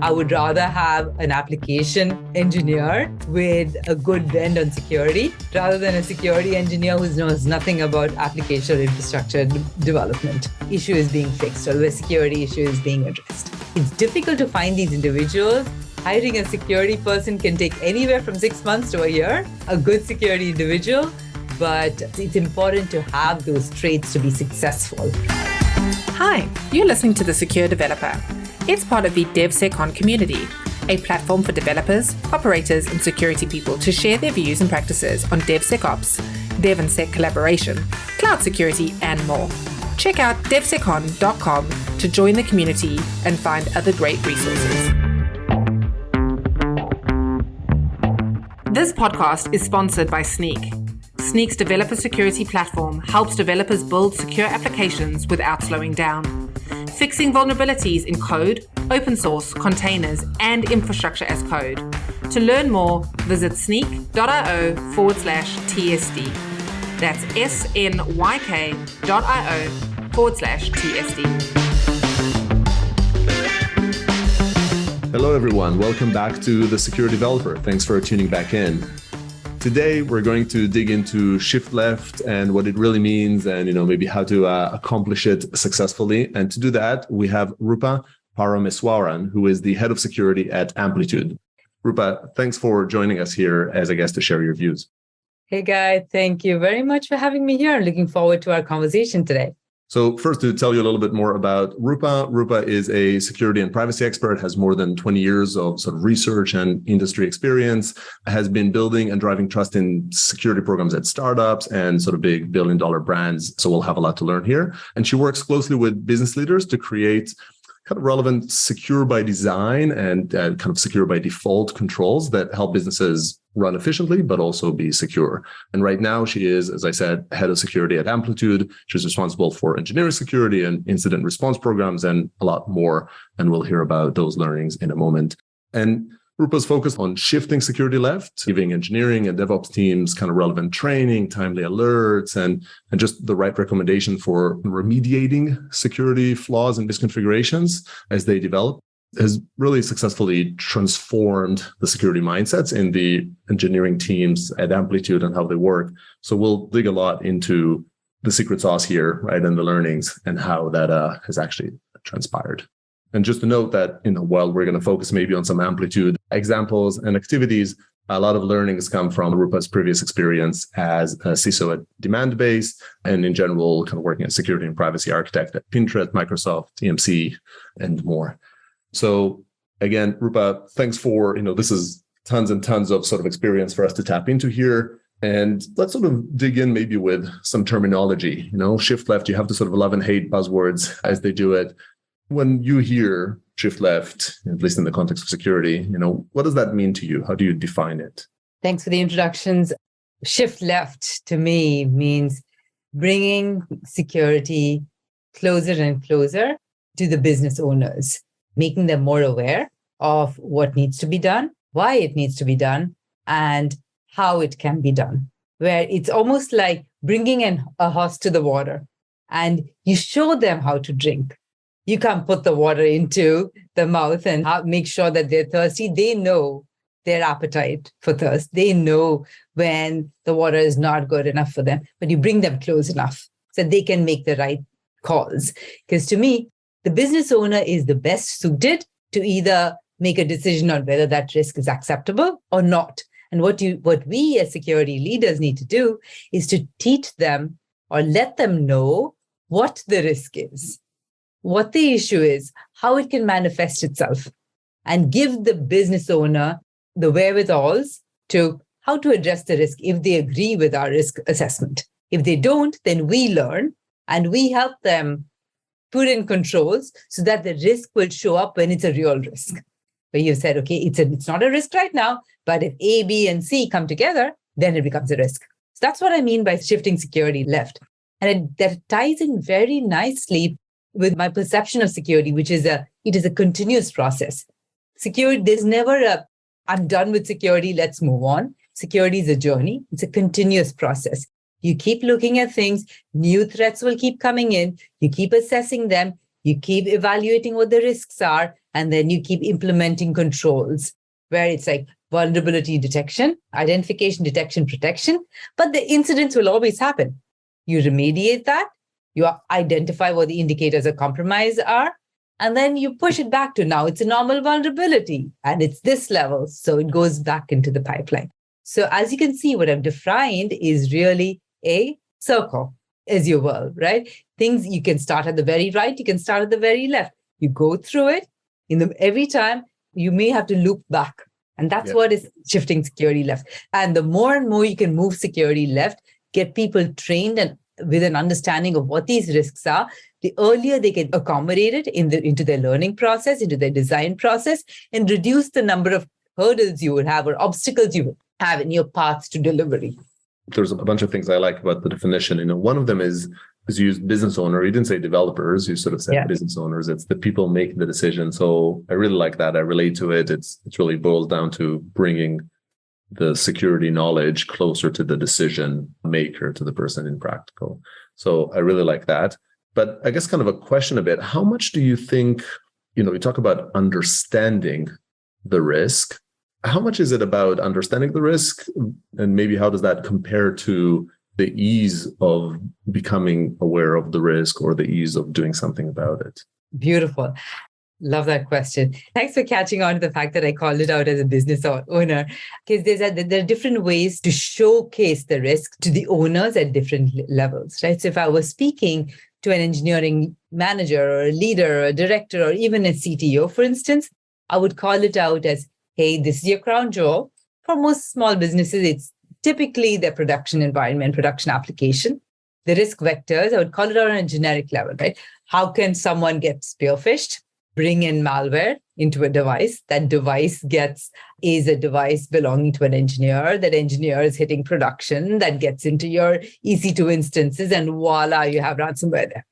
I would rather have an application engineer with a good bend on security rather than a security engineer who knows nothing about application or infrastructure development. Issue is being fixed or the security issue is being addressed. It's difficult to find these individuals. Hiring a security person can take anywhere from 6 months to a year, a good security individual, but it's important to have those traits to be successful. Hi, you're listening to The Secure Developer. It's part of the DevSecOn community, a platform for developers, operators, and security people to share their views and practices on DevSecOps, Dev and Sec collaboration, cloud security, and more. Check out devsecon.com to join the community and find other great resources. This podcast is sponsored by Snyk. Snyk's developer security platform helps developers build secure applications without slowing down, fixing vulnerabilities in code, open source, containers, and infrastructure as code. To learn more, visit snyk.io/TSD. That's SNYK.io/TSD. Hello, everyone. Welcome back to The Secure Developer. Thanks for tuning back in. Today, we're going to dig into shift left and what it really means and, maybe how to accomplish it successfully. And to do that, we have Rupa Parameswaran, who is the head of security at Amplitude. Rupa, thanks for joining us here as a guest to share your views. Hey, Guy. Thank you very much for having me here. Looking forward to our conversation today. So first, to tell you a little bit more about Rupa. Rupa is a security and privacy expert, has more than 20 years of sort of research and industry experience, has been building and driving trust in security programs at startups and sort of big billion-dollar brands. So we'll have a lot to learn here. And she works closely with business leaders to create kind of relevant secure by design and kind of secure by default controls that help businesses run efficiently, but also be secure. And right now she is, as I said, head of security at Amplitude. She's responsible for engineering security and incident response programs and a lot more. And we'll hear about those learnings in a moment. And Rupa's focused on shifting security left, giving engineering and DevOps teams kind of relevant training, timely alerts, and just the right recommendation for remediating security flaws and misconfigurations as they develop, has really successfully transformed the security mindsets in the engineering teams at Amplitude and how they work. So we'll dig a lot into the secret sauce here, right, and the learnings and how that has actually transpired. And just to note that, while we're going to focus maybe on some Amplitude examples and activities, a lot of learnings come from Rupa's previous experience as a CISO at Demandbase and in general, kind of working as security and privacy architect at Pinterest, Microsoft, EMC, and more. So again, Rupa, thanks for, this is tons and tons of sort of experience for us to tap into here. And let's sort of dig in maybe with some terminology, shift left, you have to sort of love and hate buzzwords as they do it. When you hear shift left, at least in the context of security, what does that mean to you? How do you define it? Thanks for the introductions. Shift left to me means bringing security closer and closer to the business owners, making them more aware of what needs to be done, why it needs to be done, and how it can be done. Where it's almost like bringing a horse to the water and you show them how to drink. You can't put the water into the mouth and make sure that they're thirsty. They know their appetite for thirst. They know when the water is not good enough for them, but you bring them close enough so they can make the right calls. Because to me, the business owner is the best suited to either make a decision on whether that risk is acceptable or not. And what we as security leaders need to do is to teach them or let them know what the risk is, what the issue is, how it can manifest itself, and give the business owner the wherewithals to how to address the risk if they agree with our risk assessment. If they don't, then we learn and we help them put in controls so that the risk will show up when it's a real risk. Where you've said, okay, it's not a risk right now, but if A, B, and C come together, then it becomes a risk. So that's what I mean by shifting security left. And that ties in very nicely with my perception of security, which is it is a continuous process. Security, there's never I'm done with security, let's move on. Security is a journey. It's a continuous process. You keep looking at things, new threats will keep coming in, you keep assessing them, You keep evaluating what the risks are, and then you keep implementing controls where it's like vulnerability detection, identification, detection, protection. But the incidents will always happen. You remediate that, you identify what the indicators of compromise are, and then you push it back to now it's a normal vulnerability and it's this level. So it goes back into the pipeline. So as you can see, what I've defined is really a circle is your world, right? Things you can start at the very right, you can start at the very left. You go through it every time you may have to loop back. And that's what is shifting security left. And the more and more you can move security left, get people trained and with an understanding of what these risks are, the earlier they can accommodate it into their learning process, into their design process, and reduce the number of hurdles you would have or obstacles you would have in your path to delivery. There's a bunch of things I like about the definition. One of them is you used business owner. You didn't say developers. You sort of said business owners. It's the people making the decision. So I really like that. I relate to it. It's really boils down to bringing the security knowledge closer to the decision maker, to the person in practical. So I really like that. But I guess kind of a question a bit, how much do you think, we talk about understanding the risk. How much is it about understanding the risk? And maybe how does that compare to the ease of becoming aware of the risk or the ease of doing something about it? Beautiful. Love that question. Thanks for catching on to the fact that I called it out as a business owner, because there are different ways to showcase the risk to the owners at different levels, right? So if I was speaking to an engineering manager or a leader or a director or even a CTO, for instance, I would call it out as, hey, this is your crown jewel. For most small businesses, it's typically their production environment, production application. The risk vectors, I would call it out on a generic level, right? How can someone get spearphished? Bring in malware into a device. That device is a device belonging to an engineer. That engineer is hitting production. That gets into your EC2 instances, and voila, you have ransomware there.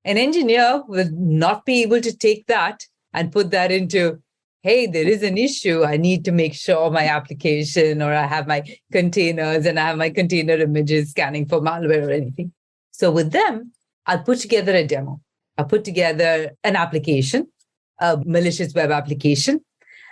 An engineer will not be able to take that and put that into, hey, there is an issue. I need to make sure my application, or I have my containers and I have my container images scanning for malware or anything. So with them, I'll put together a demo. I'll put together an application, a malicious web application,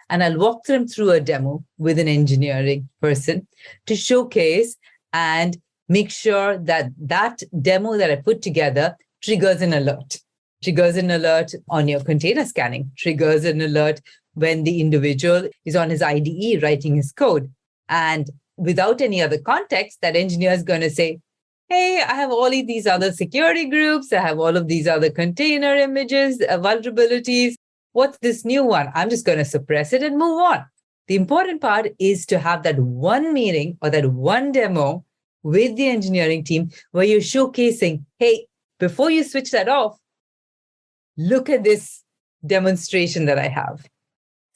and I'll walk them through a demo with an engineering person to showcase and make sure that that demo that I put together triggers an alert on your container scanning, triggers an alert when the individual is on his IDE writing his code. And without any other context, that engineer is going to say, hey, I have all of these other security groups. I have all of these other container images, vulnerabilities. What's this new one? I'm just going to suppress it and move on. The important part is to have that one meeting or that one demo with the engineering team where you're showcasing, hey, before you switch that off, look at this demonstration that I have.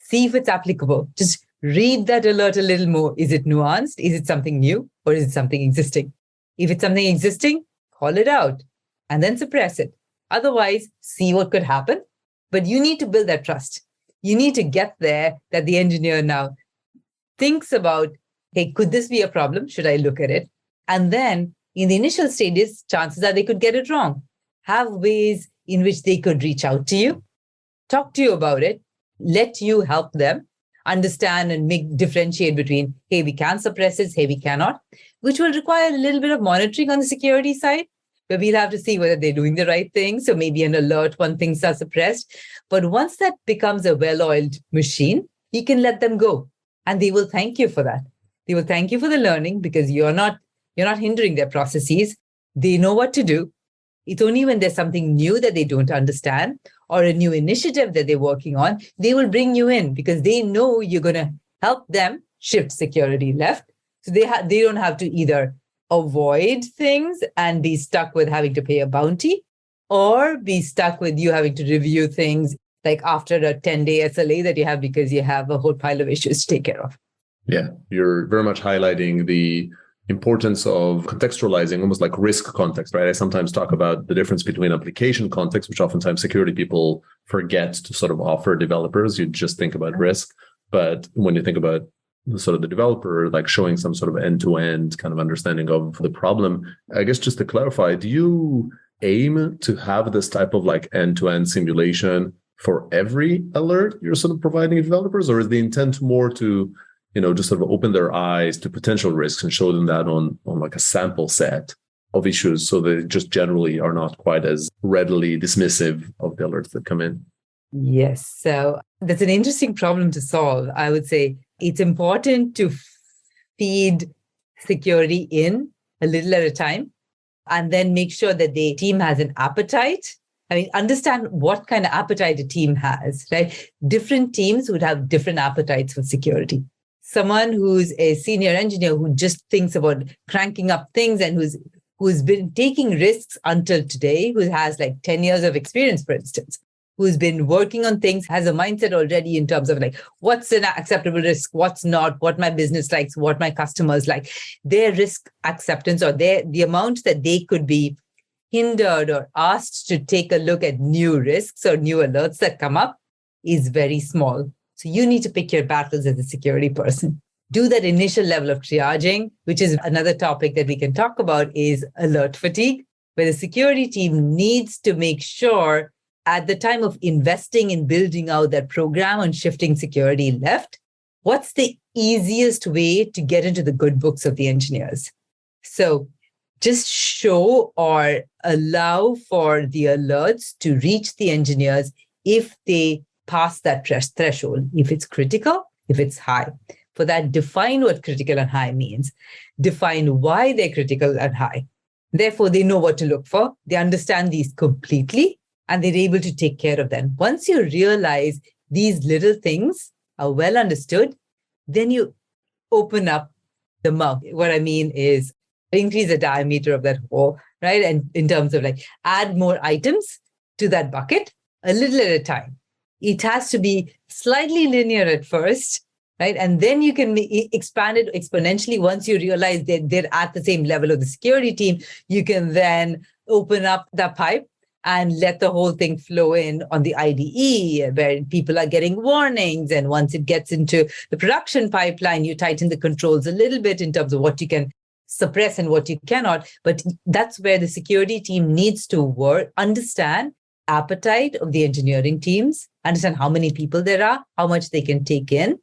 See if it's applicable. Just read that alert a little more. Is it nuanced? Is it something new? Or is it something existing? If it's something existing, call it out and then suppress it. Otherwise, see what could happen. But you need to build that trust. You need to get there that the engineer now thinks about, hey, could this be a problem? Should I look at it? And then in the initial stages, chances are they could get it wrong. Have ways in which they could reach out to you, talk to you about it, let you help them understand and differentiate between, hey, we can suppress this, hey, we cannot, which will require a little bit of monitoring on the security side, where we'll have to see whether they're doing the right thing. So maybe an alert when things are suppressed. But once that becomes a well-oiled machine, you can let them go. And they will thank you for that. They will thank you for the learning because you're not hindering their processes. They know what to do. It's only when there's something new that they don't understand or a new initiative that they're working on, they will bring you in because they know you're going to help them shift security left. So they don't have to either avoid things and be stuck with having to pay a bounty or be stuck with you having to review things like after a 10-day SLA that you have because you have a whole pile of issues to take care of. Yeah, you're very much highlighting the importance of contextualizing, almost like risk context, right? I sometimes talk about the difference between application context, which oftentimes security people forget to sort of offer developers. You just think about risk. But when you think about sort of the developer, like showing some sort of end-to-end kind of understanding of the problem, I guess just to clarify, do you aim to have this type of like end-to-end simulation for every alert you're sort of providing to developers, or is the intent more to, just sort of open their eyes to potential risks and show them that on like a sample set of issues, so they just generally are not quite as readily dismissive of the alerts that come in? Yes. So that's an interesting problem to solve. I would say it's important to feed security in a little at a time, and then make sure that the team has an appetite. I mean, understand what kind of appetite a team has, right? Different teams would have different appetites for security. Someone who's a senior engineer who just thinks about cranking up things and who's been taking risks until today, who has like 10 years of experience, for instance, who's been working on things, has a mindset already in terms of like, what's an acceptable risk, what's not, what my business likes, what my customers like. Their risk acceptance, or the amount that they could be hindered or asked to take a look at new risks or new alerts that come up, is very small. So you need to pick your battles as a security person. Do that initial level of triaging, which is another topic that we can talk about, is alert fatigue, where the security team needs to make sure at the time of investing in building out that program and shifting security left, what's the easiest way to get into the good books of the engineers? So just show or allow for the alerts to reach the engineers if they pass that threshold, if it's critical, if it's high. For that, define what critical and high means. Define why they're critical and high. Therefore, they know what to look for. They understand these completely, and they're able to take care of them. Once you realize these little things are well understood, then you open up the mouth. What I mean is increase the diameter of that hole, right? And in terms of like add more items to that bucket a little at a time. It has to be slightly linear at first, right? And then you can expand it exponentially. Once you realize that they're at the same level of the security team, you can then open up the pipe and let the whole thing flow in on the IDE, where people are getting warnings. And once it gets into the production pipeline, you tighten the controls a little bit in terms of what you can suppress and what you cannot. But that's where the security team needs to work, understand appetite of the engineering teams, understand how many people there are, how much they can take in,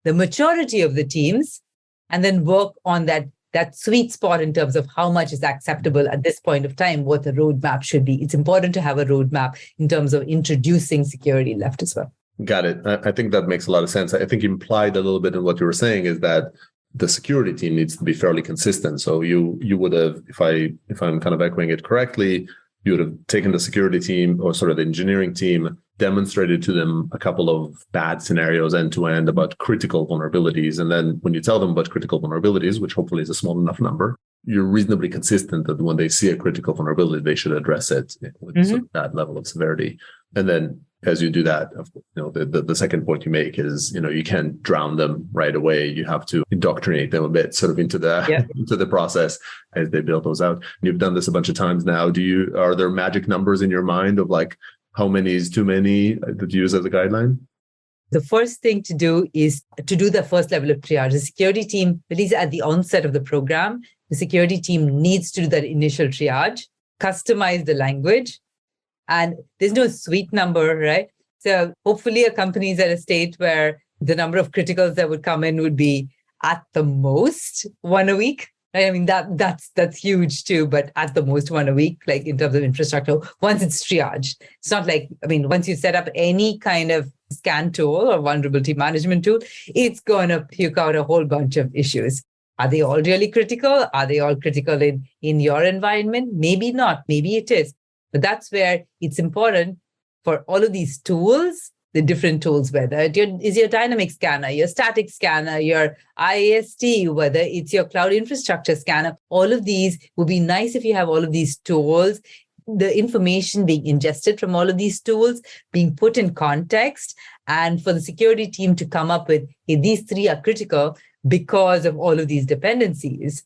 the maturity of the teams, and then work on that sweet spot in terms of how much is acceptable at this point of time, what the roadmap should be. It's important to have a roadmap in terms of introducing security left as well. Got it. I think that makes a lot of sense. I think implied a little bit in what you were saying is that the security team needs to be fairly consistent. So you would have, if I'm kind of echoing it correctly, you would have taken the security team, or sort of the engineering team, demonstrated to them a couple of bad scenarios end to end about critical vulnerabilities. And then when you tell them about critical vulnerabilities, which hopefully is a small enough number, you're reasonably consistent that when they see a critical vulnerability, they should address it with sort of that level of severity. And then as you do that, the second point you make is, you can't drown them right away. You have to indoctrinate them a bit sort of into the process as they build those out. And you've done this a bunch of times now. Are there magic numbers in your mind of like how many is too many that you use as a guideline? The first thing to do is to do the first level of triage. The security team, at least at the onset of the program, the security team needs to do that initial triage, customize the language. And there's no sweet number, right? So hopefully a company is at a state where the number of criticals that would come in would be at the most one a week. Right? I mean, that's huge too, but at the most one a week, like in terms of infrastructure, once it's triaged. It's not like, once you set up any kind of scan tool or vulnerability management tool, it's going to puke out a whole bunch of issues. Are they all really critical? Are they all critical in your environment? Maybe not. Maybe it is. But that's where it's important for all of these tools, the different tools, whether it is your dynamic scanner, your static scanner, your IAST, whether it's your cloud infrastructure scanner, all of these would be nice if you have all of these tools, the information being ingested from all of these tools, being put in context, and for the security team to come up with, hey, these three are critical because of all of these dependencies,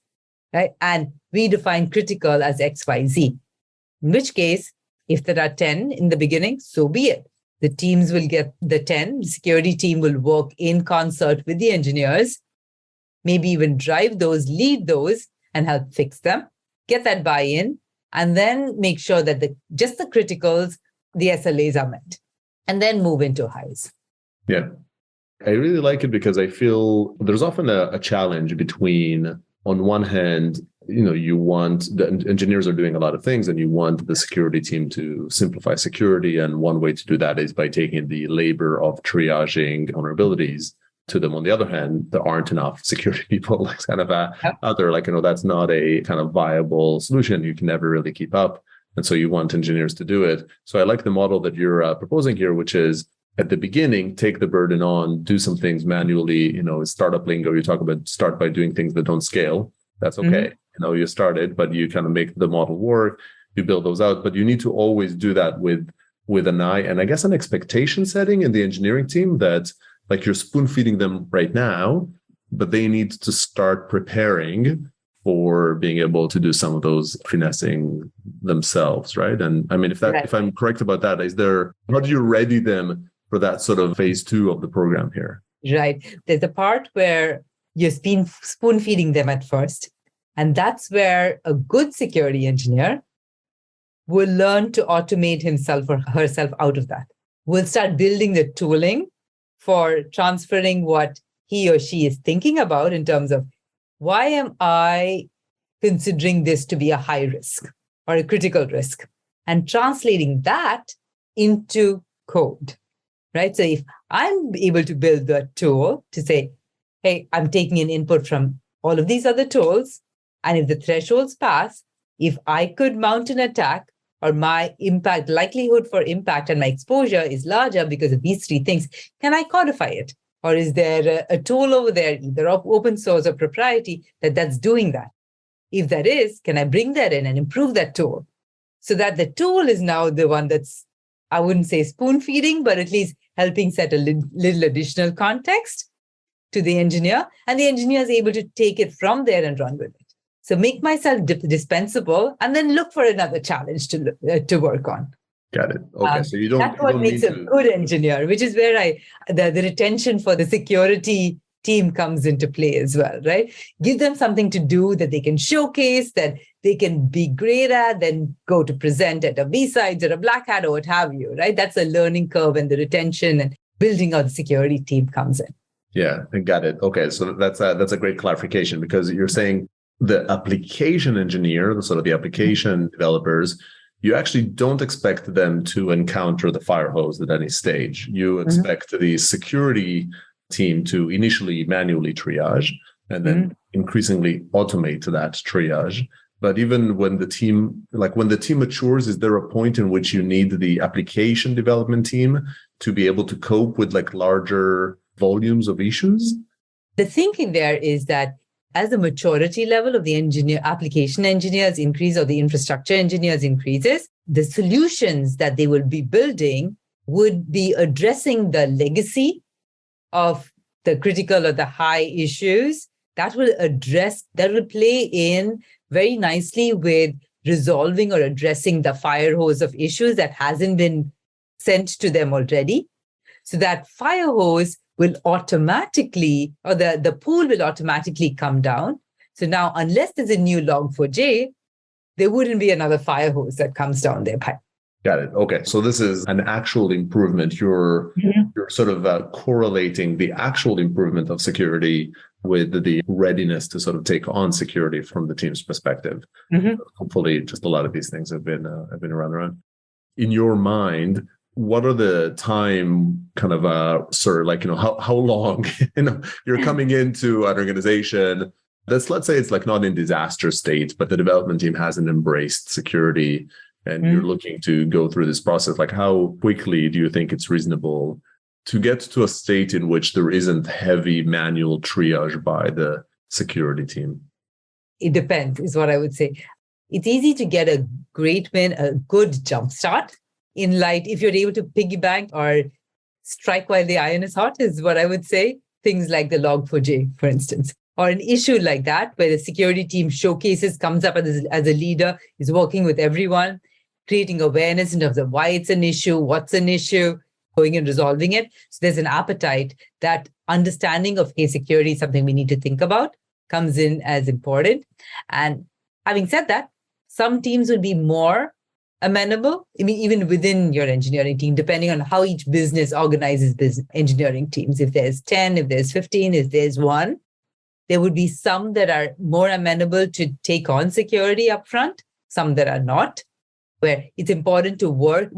right? And we define critical as XYZ. In which case, if there are 10 in the beginning, so be it. The teams will get the 10. The security team will work in concert with the engineers, maybe even drive those, lead those, and help fix them, get that buy-in, and then make sure that just the criticals, the SLAs are met, and then move into highs. Yeah. I really like it because I feel there's often a challenge between, on one hand, you want the engineers are doing a lot of things and you want the security team to simplify security. And one way to do that is by taking the labor of triaging vulnerabilities to them. On the other hand, there aren't enough security people kind of out there. That's not a kind of viable solution. You can never really keep up. And so you want engineers to do it. So I like the model that you're proposing here, which is at the beginning, take the burden on, do some things manually. Startup lingo, you talk about start by doing things that don't scale. That's okay. You started, but you kind of make the model work, you build those out, but you need to always do that with an eye and I guess an expectation setting in the engineering team that you're spoon feeding them right now, but they need to start preparing for being able to do some of those finessing themselves, right? And I mean, if I'm correct about that, how do you ready them for that sort of phase 2 of the program here? Right. There's a part where you're spoon feeding them at first. And that's where a good security engineer will learn to automate himself or herself out of that. Will start building the tooling for transferring what he or she is thinking about in terms of, why am I considering this to be a high risk or a critical risk? And translating that into code, right? So if I'm able to build the tool to say, hey, I'm taking an input from all of these other tools, and if the thresholds pass, if I could mount an attack or my likelihood for impact and my exposure is larger because of these 3 things, can I codify it? Or is there a tool over there, either of open source or proprietary, that's doing that? If that is, can I bring that in and improve that tool so that the tool is now the one that's, I wouldn't say spoon feeding, but at least helping set a little additional context to the engineer, and the engineer is able to take it from there and run with it. So make myself dispensable and then look for another challenge to work on. Got it. Okay. So that's what makes a good engineer, which is where the retention for the security team comes into play as well, right? Give them something to do that they can showcase, that they can be great at, then go to present at a B-Sides or a Black Hat or what have you, right? That's a learning curve, and the retention and building out the security team comes in. Yeah, I got it. Okay. So that's a great clarification, because you're saying the application engineer, the application developers, you actually don't expect them to encounter the fire hose at any stage. You expect the security team to initially manually triage and then increasingly automate that triage. But even when the team matures, is there a point in which you need the application development team to be able to cope with larger volumes of issues? The thinking there is that as the maturity level of the application engineers increase, or the infrastructure engineers increases, the solutions that they will be building would be addressing the legacy of the critical or the high issues that will play in very nicely with resolving or addressing the fire hose of issues that hasn't been sent to them already. So that fire hose will automatically, or the pool will automatically come down. So now, unless there's a new log4j, there wouldn't be another fire hose that comes down their pipe. Got it. Okay. So this is an actual improvement. You're sort of correlating the actual improvement of security with the readiness to sort of take on security from the team's perspective. Hopefully, just a lot of these things have been around. In your mind, what are the time kind of how long you're coming into an organization that's, let's say it's not in disaster state, but the development team hasn't embraced security, and you're looking to go through this process? How quickly do you think it's reasonable to get to a state in which there isn't heavy manual triage by the security team? It depends, is what I would say. It's easy to get a great win, a good jumpstart in light, if you're able to piggyback or strike while the iron is hot, is what I would say. Things like the log4j, for instance, or an issue like that, where the security team showcases, comes up as a leader, is working with everyone, creating awareness in terms of why it's an issue, what's an issue, going and resolving it. So there's an appetite that understanding of case security is something we need to think about, comes in as important. And having said that, Some teams will be more amenable. I mean, even within your engineering team, depending on how each business organizes business engineering teams. If there's 10, if there's 15, if there's one, there would be some that are more amenable to take on security upfront, some that are not, where it's important to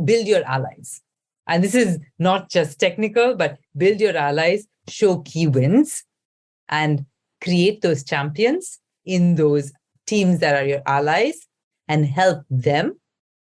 build your allies. And this is not just technical, but build your allies, show key wins, and create those champions in those teams that are your allies and help them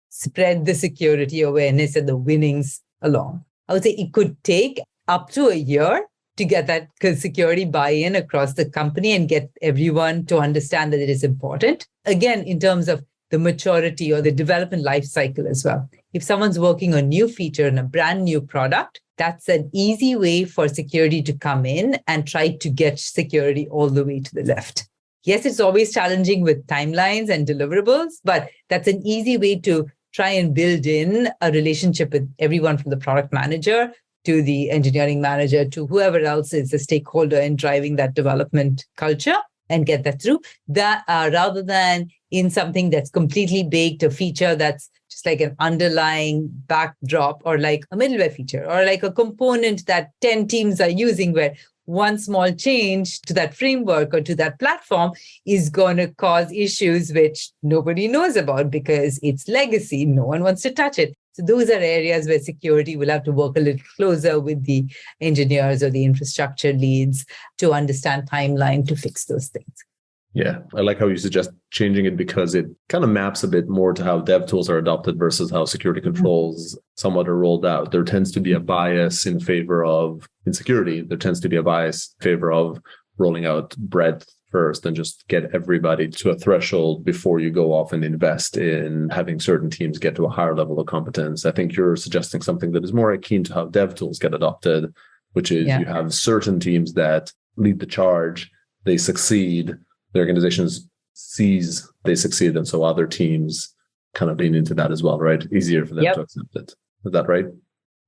spread the security awareness and the winnings along. I would say it could take up to a year to get that security buy-in across the company and get everyone to understand that it is important. Again, in terms of the maturity or the development life cycle as well. If someone's working on a new feature and a brand new product, that's an easy way for security to come in and try to get security all the way to the left. Yes, it's always challenging with timelines and deliverables, but that's an easy way to try and build in a relationship with everyone from the product manager to the engineering manager to whoever else is a stakeholder in driving that development culture and get that through. That rather than in something that's completely baked, a feature that's just like an underlying backdrop or like a middleware feature or like a component that 10 teams are using where one small change to that framework or to that platform is going to cause issues which nobody knows about because it's legacy. No one wants to touch it. So those are areas where security will have to work a little closer with the engineers or the infrastructure leads to understand timeline to fix those things. Yeah, I like how you suggest changing it because it kind of maps a bit more to how dev tools are adopted versus how security controls somewhat are rolled out. There tends to be a bias in favor of, in security, there tends to be a bias in favor of rolling out breadth first and just get everybody to a threshold before you go off and invest in having certain teams get to a higher level of competence. I think you're suggesting something that is more akin to how dev tools get adopted, which is you have certain teams that lead the charge, they succeed, the organizations sees they succeed, and so other teams kind of lean into that as well, right? Easier for them to accept it. Is that right?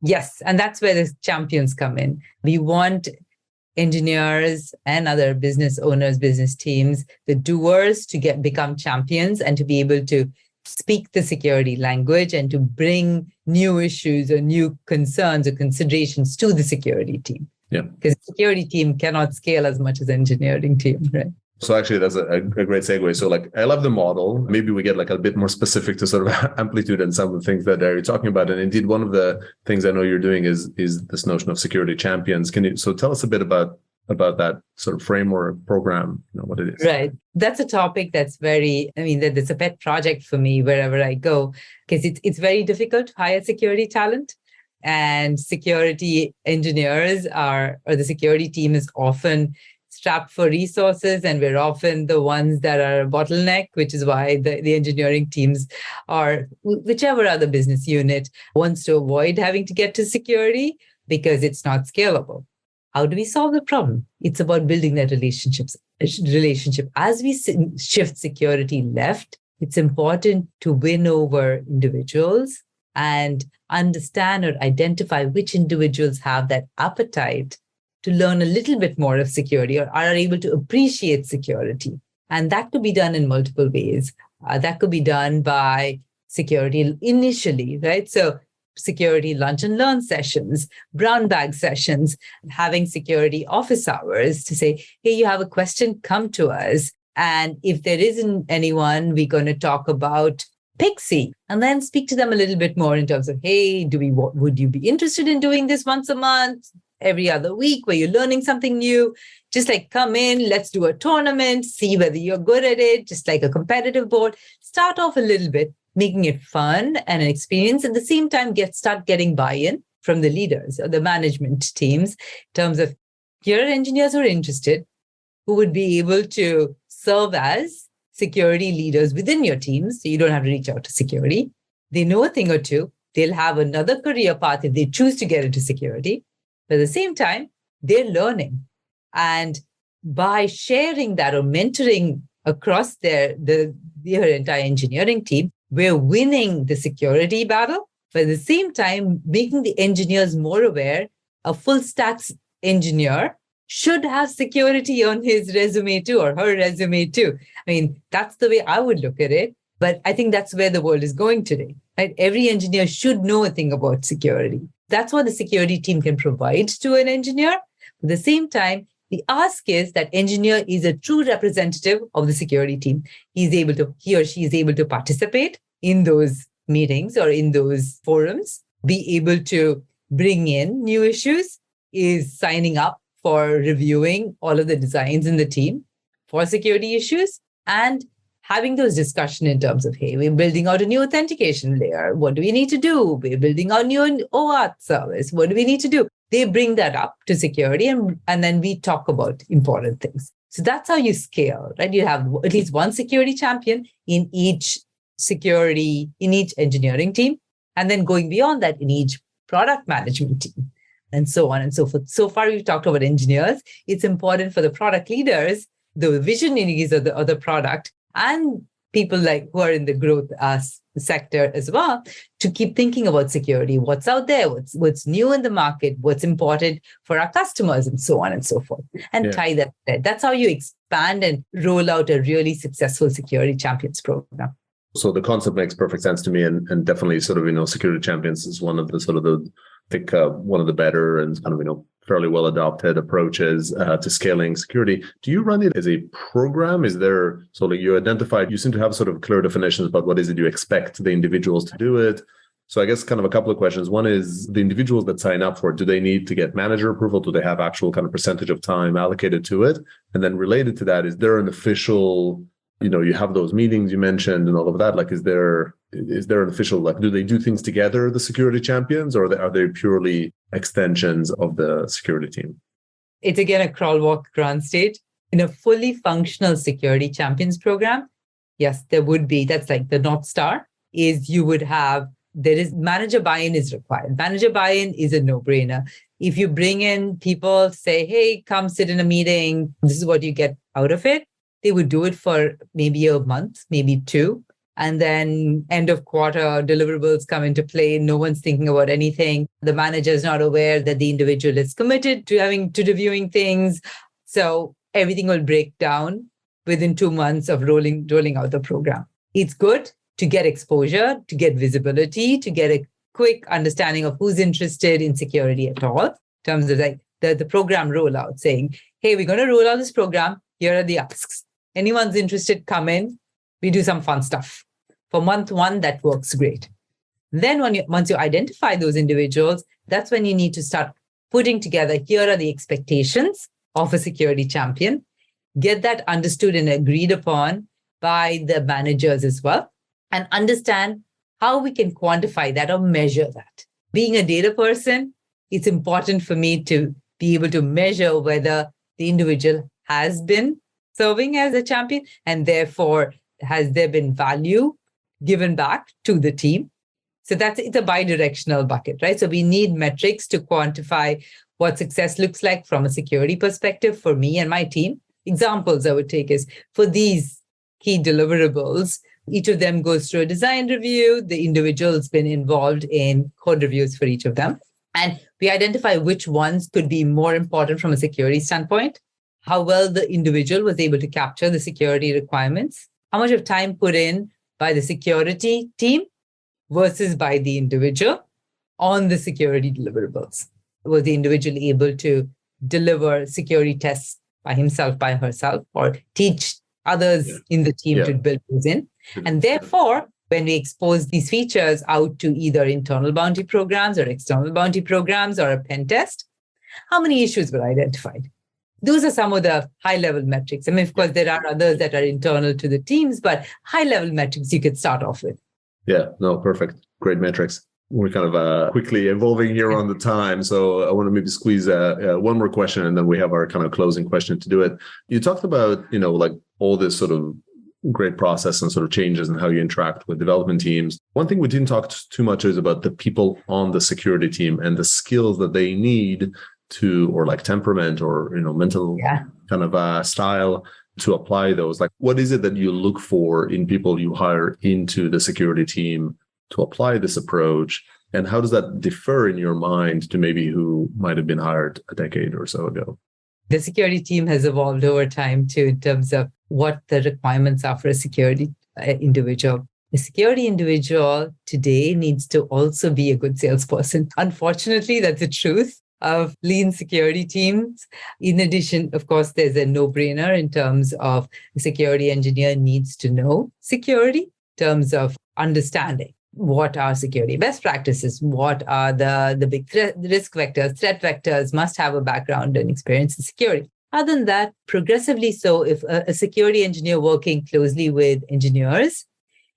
Yes, and that's where the champions come in. We want engineers and other business owners, business teams, the doers to become champions and to be able to speak the security language and to bring new issues or new concerns or considerations to the security team. Yeah, because the security team cannot scale as much as engineering team, right? So actually, that's a great segue. So like, I love the model. Maybe we get like a bit more specific to sort of Amplitude and some of the things that you're talking about. And indeed, one of the things I know you're doing is this notion of security champions. So tell us a bit about that sort of framework program, what it is. Right. that's a topic that's that's a pet project for me wherever I go, because it's very difficult to hire security talent. And security engineers or the security team is often strapped for resources, and we're often the ones that are a bottleneck, which is why the engineering teams or whichever other business unit wants to avoid having to get to security because it's not scalable. How do we solve the problem? It's about building that relationship. As we shift security left, it's important to win over individuals and understand or identify which individuals have that appetite to learn a little bit more of security or are able to appreciate security. And that could be done in multiple ways. That could be done by security initially, right? So security lunch and learn sessions, brown bag sessions, having security office hours to say, hey, you have a question, come to us. And if there isn't anyone, we're going to talk about Pixie, and then speak to them a little bit more in terms of, hey, would you be interested in doing this once a month, every other week, where you're learning something new? Just like come in, let's do a tournament, see whether you're good at it, just like a competitive board. Start off a little bit, making it fun and an experience. At the same time, start getting buy-in from the leaders or the management teams in terms of here are engineers who are interested, who would be able to serve as security leaders within your teams, so you don't have to reach out to security. They know a thing or two. They'll have another career path if they choose to get into security. But at the same time, they're learning. And by sharing that or mentoring across their entire engineering team, we're winning the security battle, but at the same time, making the engineers more aware a full stack engineer should have security on his resume too, or her resume too. I mean, that's the way I would look at it. But I think that's where the world is going today, right? Every engineer should know a thing about security. That's what the security team can provide to an engineer. At the same time, the ask is that engineer is a true representative of the security team. He or she is able to participate in those meetings or in those forums, be able to bring in new issues, is signing up for reviewing all of the designs in the team for security issues, and having those discussions in terms of, hey, we're building out a new authentication layer. What do we need to do? We're building out new OAuth service. What do we need to do? They bring that up to security, and then we talk about important things. So that's how you scale, right? You have at least one security champion in each engineering team, and then going beyond that in each product management team, and so on and so forth. So far, we've talked about engineers. It's important for the product leaders, the visionaries of the product, and people like who are in the growth sector as well, to keep thinking about security, what's out there, what's new in the market, what's important for our customers, and so on and so forth, and tie that there. That's how you expand and roll out a really successful security champions program. So the concept makes perfect sense to me, and definitely sort of, security champions is one of the sort of the, I think, one of the better and kind of, fairly well adopted approaches to scaling security. Do you run it as a program? Is there, so like you identified, you seem to have sort of clear definitions about what is it you expect the individuals to do it. So I guess kind of a couple of questions. One is the individuals that sign up for it, do they need to get manager approval? Do they have actual kind of percentage of time allocated to it? And then related to that, is there an official, you have those meetings you mentioned and all of that, like, is there an official, like, do they do things together, the security champions, or are they purely extensions of the security team? It's again a crawl, walk, run stage. In a fully functional security champions program, yes, there would be, that's like the North Star, is there is manager buy-in is required. Manager buy-in is a no-brainer. If you bring in people, say, hey, come sit in a meeting, this is what you get out of it, they would do it for maybe a month, maybe two. And then end of quarter deliverables come into play. No one's thinking about anything. The manager is not aware that the individual is committed to reviewing things. So everything will break down within 2 months of rolling out the program. It's good to get exposure, to get visibility, to get a quick understanding of who's interested in security at all, in terms of like the program rollout, saying, hey, we're going to roll out this program. Here are the asks. Anyone's interested, come in. We do some fun stuff. For month one, that works great. Then once you identify those individuals, that's when you need to start putting together, here are the expectations of a security champion. Get that understood and agreed upon by the managers as well, and understand how we can quantify that or measure that. Being a data person, it's important for me to be able to measure whether the individual has been serving as a champion, and therefore has there been value given back to the team. So it's a bi-directional bucket, right? So we need metrics to quantify what success looks like from a security perspective for me and my team. Examples I would take is for these key deliverables, each of them goes through a design review. The individual's been involved in code reviews for each of them. And we identify which ones could be more important from a security standpoint, how well the individual was able to capture the security requirements, how much of time put in by the security team versus by the individual on the security deliverables. Was the individual able to deliver security tests by himself, by herself, or teach others in the team to build those in? And therefore, when we expose these features out to either internal bounty programs or external bounty programs or a pen test, how many issues were identified? Those are some of the high-level metrics. I mean, of course, there are others that are internal to the teams, but high-level metrics you could start off with. Yeah, no, perfect. Great metrics. We're kind of quickly evolving here on the time. So I want to maybe squeeze one more question, and then we have our kind of closing question to do it. You talked about, like all this sort of great process and sort of changes and how you interact with development teams. One thing we didn't talk too much is about the people on the security team and the skills that they need to, or like temperament or, mental kind of style to apply those. Like, what is it that you look for in people you hire into the security team to apply this approach? And how does that differ in your mind to maybe who might have been hired a decade or so ago? The security team has evolved over time too, in terms of what the requirements are for a security individual. The security individual today needs to also be a good salesperson. Unfortunately, that's the truth of lean security teams. In addition, of course, there's a no-brainer in terms of the security engineer needs to know security in terms of understanding what are security best practices, what are the big risk vectors, threat vectors, must have a background and experience in security. Other than that, progressively so, if a security engineer working closely with engineers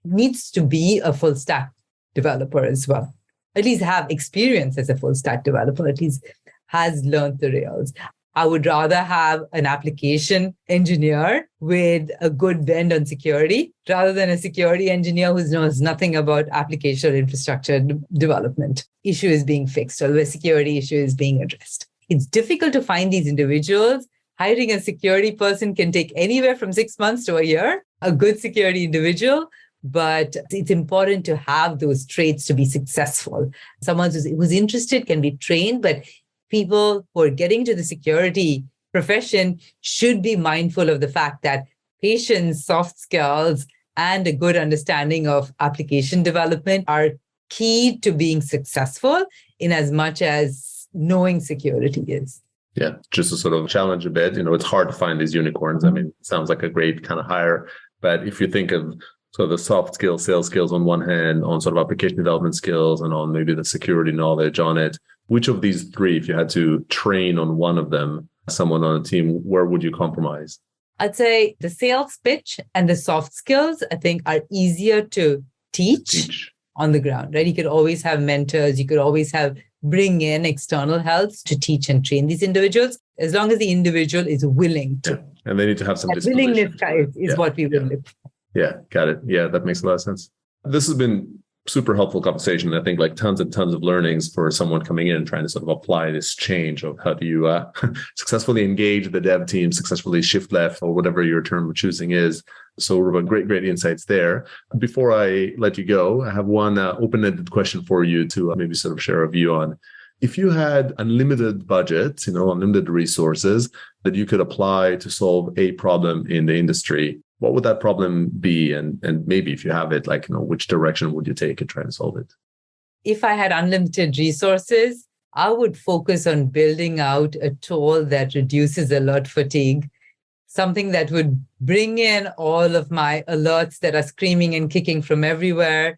needs to be a full stack developer as well. At least have experience as a full stack developer, at least has learned the Rails. I would rather have an application engineer with a good bend on security rather than a security engineer who knows nothing about application or infrastructure development. Issue is being fixed or the security issue is being addressed. It's difficult to find these individuals. Hiring a security person can take anywhere from 6 months to a year, a good security individual. But it's important to have those traits to be successful. Someone who's interested can be trained, but people who are getting to the security profession should be mindful of the fact that patience, soft skills, and a good understanding of application development are key to being successful in as much as knowing security is. Yeah, just to sort of challenge a bit, it's hard to find these unicorns. I mean, it sounds like a great kind of hire, but if you think of so the soft skills, sales skills on one hand, on sort of application development skills and on maybe the security knowledge on it, which of these three, if you had to train on one of them, someone on a team, where would you compromise? I'd say the sales pitch and the soft skills, I think, are easier to teach on the ground, right? You could always have mentors. You could always bring in external help to teach and train these individuals, as long as the individual is willing to. Yeah. And they need to have some disposition. Willingness is what we will look for. Yeah, got it. Yeah, that makes a lot of sense. This has been super helpful conversation. I think like tons and tons of learnings for someone coming in and trying to sort of apply this change of how do you successfully engage the dev team, successfully shift left or whatever your term of choosing is. So Rupa, great insights there. Before I let you go, I have one open-ended question for you to maybe sort of share a view on. If you had unlimited budget, unlimited resources that you could apply to solve a problem in the industry, what would that problem be? And maybe if you have it, which direction would you take and try to solve it? If I had unlimited resources, I would focus on building out a tool that reduces alert fatigue, something that would bring in all of my alerts that are screaming and kicking from everywhere,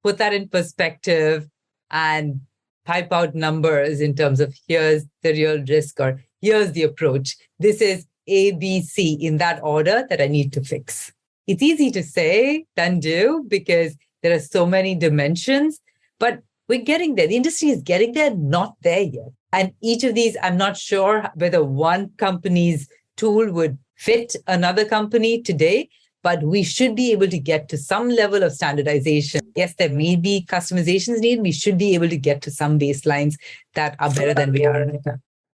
put that in perspective and type out numbers in terms of here's the real risk or here's the approach. This is A, B, C in that order that I need to fix. It's easy to say than do because there are so many dimensions, but we're getting there. The industry is getting there, not there yet. And each of these, I'm not sure whether one company's tool would fit another company today, but we should be able to get to some level of standardization. Yes, there may be customizations needed. We should be able to get to some baselines that are better than we are right now.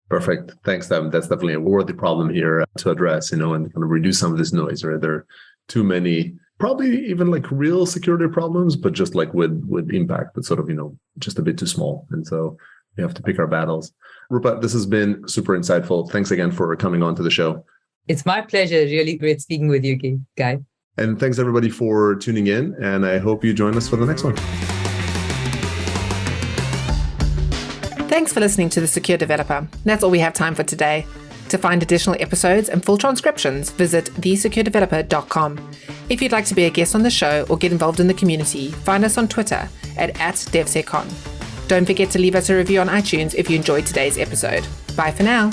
Perfect. Thanks, Devin. That's definitely a worthy problem here to address, and kind of reduce some of this noise, right? There are too many, probably even real security problems, but just with impact that's sort of, just a bit too small. And so we have to pick our battles. Rupa, this has been super insightful. Thanks again for coming on to the show. It's my pleasure. Really great speaking with you, Guy. And thanks everybody for tuning in. And I hope you join us for the next one. Thanks for listening to The Secure Developer. That's all we have time for today. To find additional episodes and full transcriptions, visit thesecuredeveloper.com. If you'd like to be a guest on the show or get involved in the community, find us on Twitter at @DevSecCon. Don't forget to leave us a review on iTunes if you enjoyed today's episode. Bye for now.